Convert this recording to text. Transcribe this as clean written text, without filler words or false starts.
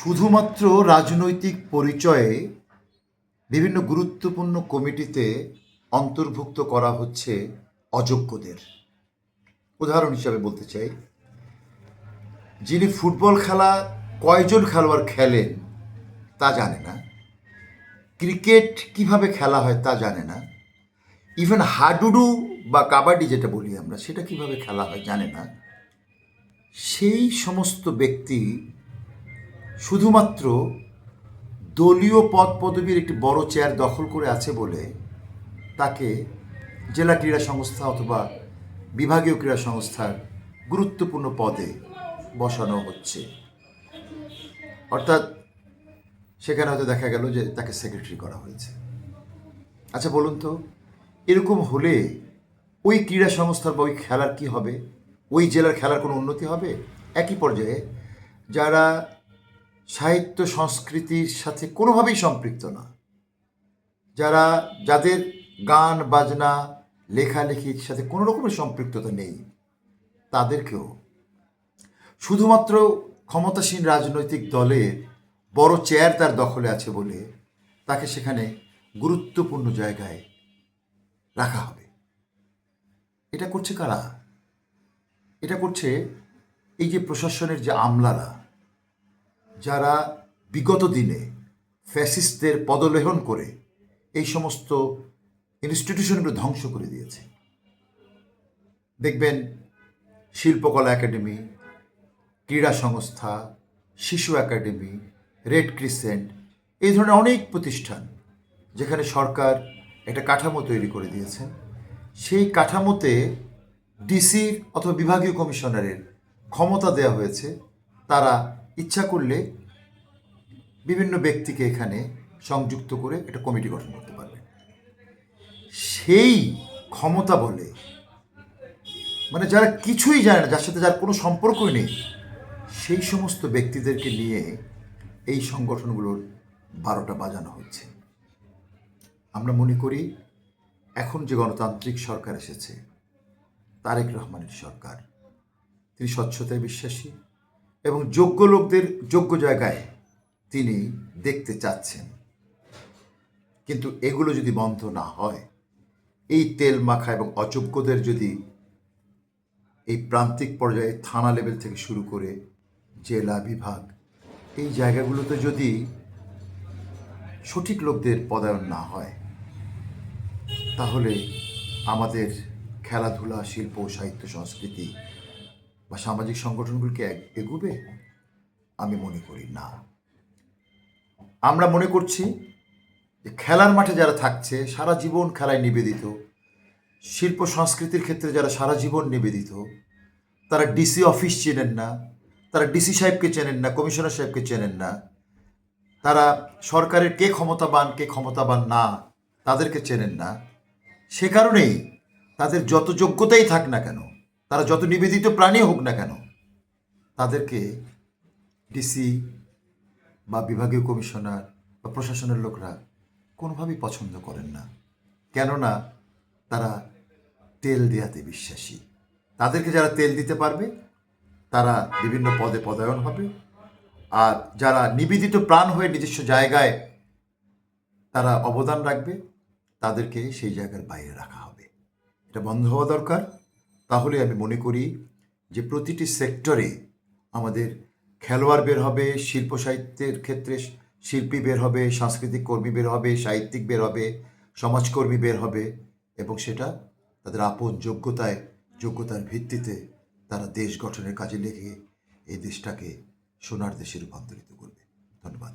শুধুমাত্র রাজনৈতিক পরিচয়ে বিভিন্ন গুরুত্বপূর্ণ কমিটিতে অন্তর্ভুক্ত করা হচ্ছে অযোগ্যদের। উদাহরণ হিসাবে বলতে চাই, যিনি ফুটবল খেলা কয়জন খেলোয়াড় খেলেন তা জানে না, ক্রিকেট কিভাবে খেলা হয় তা জানে না, ইভেন হাডুডু বা কাবাডি যেটা বলি আমরা সেটা কিভাবে খেলা হয় জানে না, সেই সমস্ত ব্যক্তি শুধুমাত্র দলীয় পদ পদবীর একটি বড় চেয়ার দখল করে আছে বলে তাকে জেলা ক্রীড়া সংস্থা অথবা বিভাগীয় ক্রীড়া সংস্থার গুরুত্বপূর্ণ পদে বসানো হচ্ছে। অর্থাৎ সেখানে হয়তো দেখা গেল যে তাকে সেক্রেটারি করা হয়েছে। আচ্ছা বলুন তো, এরকম হলে ওই ক্রীড়া সংস্থার বা ওই খেলার কি হবে? ওই জেলার খেলার কোনো উন্নতি হবে? একই পর্যায়ে যারা সাহিত্য সংস্কৃতির সাথে কোনোভাবেই সম্পৃক্ত না, যাদের গান বাজনা লেখালেখির সাথে কোনো রকমের সম্পৃক্ততা নেই, তাদেরকেও শুধুমাত্র ক্ষমতাসীন রাজনৈতিক দলের বড় চেয়ার তার দখলে আছে বলে তাকে সেখানে গুরুত্বপূর্ণ জায়গায় রাখা হবে। এটা করছে কারা? এটা করছে এই যে প্রশাসনের যে আমলারা, যারা বিগত দিনে ফ্যাসিস্টদের পদলেহন করে এই সমস্ত ইনস্টিটিউশনগুলো ধ্বংস করে দিয়েছে। দেখবেন শিল্পকলা একাডেমি, ক্রীড়া সংস্থা, শিশু একাডেমি, রেড ক্রিসেন্ট, এই ধরনের অনেক প্রতিষ্ঠান যেখানে সরকার একটা কাঠামো তৈরি করে দিয়েছেন, সেই কাঠামোতে ডিসির অথবা বিভাগীয় কমিশনারের ক্ষমতা দেওয়া হয়েছে। তারা ইচ্ছা করলে বিভিন্ন ব্যক্তিকে এখানে সংযুক্ত করে একটা কমিটি গঠন করতে পারবে। সেই ক্ষমতা বলে মানে যারা কিছুই জানে না, যার সাথে যার কোনো সম্পর্কই নেই, সেই সমস্ত ব্যক্তিদেরকে নিয়ে এই সংগঠনগুলোর 12টা বাজানো হচ্ছে। আমরা মনে করি এখন যে গণতান্ত্রিক সরকার এসেছে, তারেক রহমানের সরকার, তিনি স্বচ্ছতায় বিশ্বাসী এবং যোগ্য লোকদের যোগ্য জায়গায় তিনি দেখতে চাচ্ছেন। কিন্তু এগুলো যদি বন্ধ না হয়, এই তেল মাখা এবং অযোগ্যদের যদি এই প্রান্তিক পর্যায়ে থানা লেভেল থেকে শুরু করে জেলা বিভাগ, এই জায়গাগুলোতে যদি সঠিক লোকদের পদায়ন না হয়, তাহলে আমাদের খেলাধুলা, শিল্প, সাহিত্য, সংস্কৃতি বা সামাজিক সংগঠনগুলিকে এগোবে? আমি মনে করি না। আমরা মনে করছি যে খেলার মাঠে যারা থাকছে, সারা জীবন খেলায় নিবেদিত, শিল্প সংস্কৃতির ক্ষেত্রে যারা সারা জীবন নিবেদিত, তারা ডিসি অফিস চেনেন না, তারা ডিসি সাহেবকে চেনেন না, কমিশনার সাহেবকে চেনেন না, তারা সরকারের কে ক্ষমতাবান না তাদেরকে চেনেন না। সে কারণেই তাদের যত যোগ্যতাই থাক না কেন, তারা যত নিবেদিত প্রাণী হোক না কেন, তাদেরকে ডিসি বা বিভাগীয় কমিশনার বা প্রশাসনের লোকরা কোনোভাবেই পছন্দ করেন না। কেননা তারা তেল দেয়াতে বিশ্বাসী। তাদেরকে যারা তেল দিতে পারবে তারা বিভিন্ন পদে পদায়ন হবে, আর যারা নিবেদিত প্রাণ হয়ে নিজস্ব জায়গায় তারা অবদান রাখবে, তাদেরকে সেই জায়গার বাইরে রাখা হবে। এটা বন্ধ হওয়া দরকার। তাহলে আমি মনে করি যে প্রতিটি সেক্টরে আমাদের খেলোয়াড় বের হবে, শিল্প সাহিত্যের ক্ষেত্রে শিল্পী বের হবে, সাংস্কৃতিক কর্মী বের হবে, সাহিত্যিক বের হবে, সমাজকর্মী বের হবে, এবং সেটা তাদের আপন যোগ্যতার ভিত্তিতে তারা দেশ গঠনের কাজে লেগে এই দেশটাকে সোনার দেশে রূপান্তরিত করবে। ধন্যবাদ।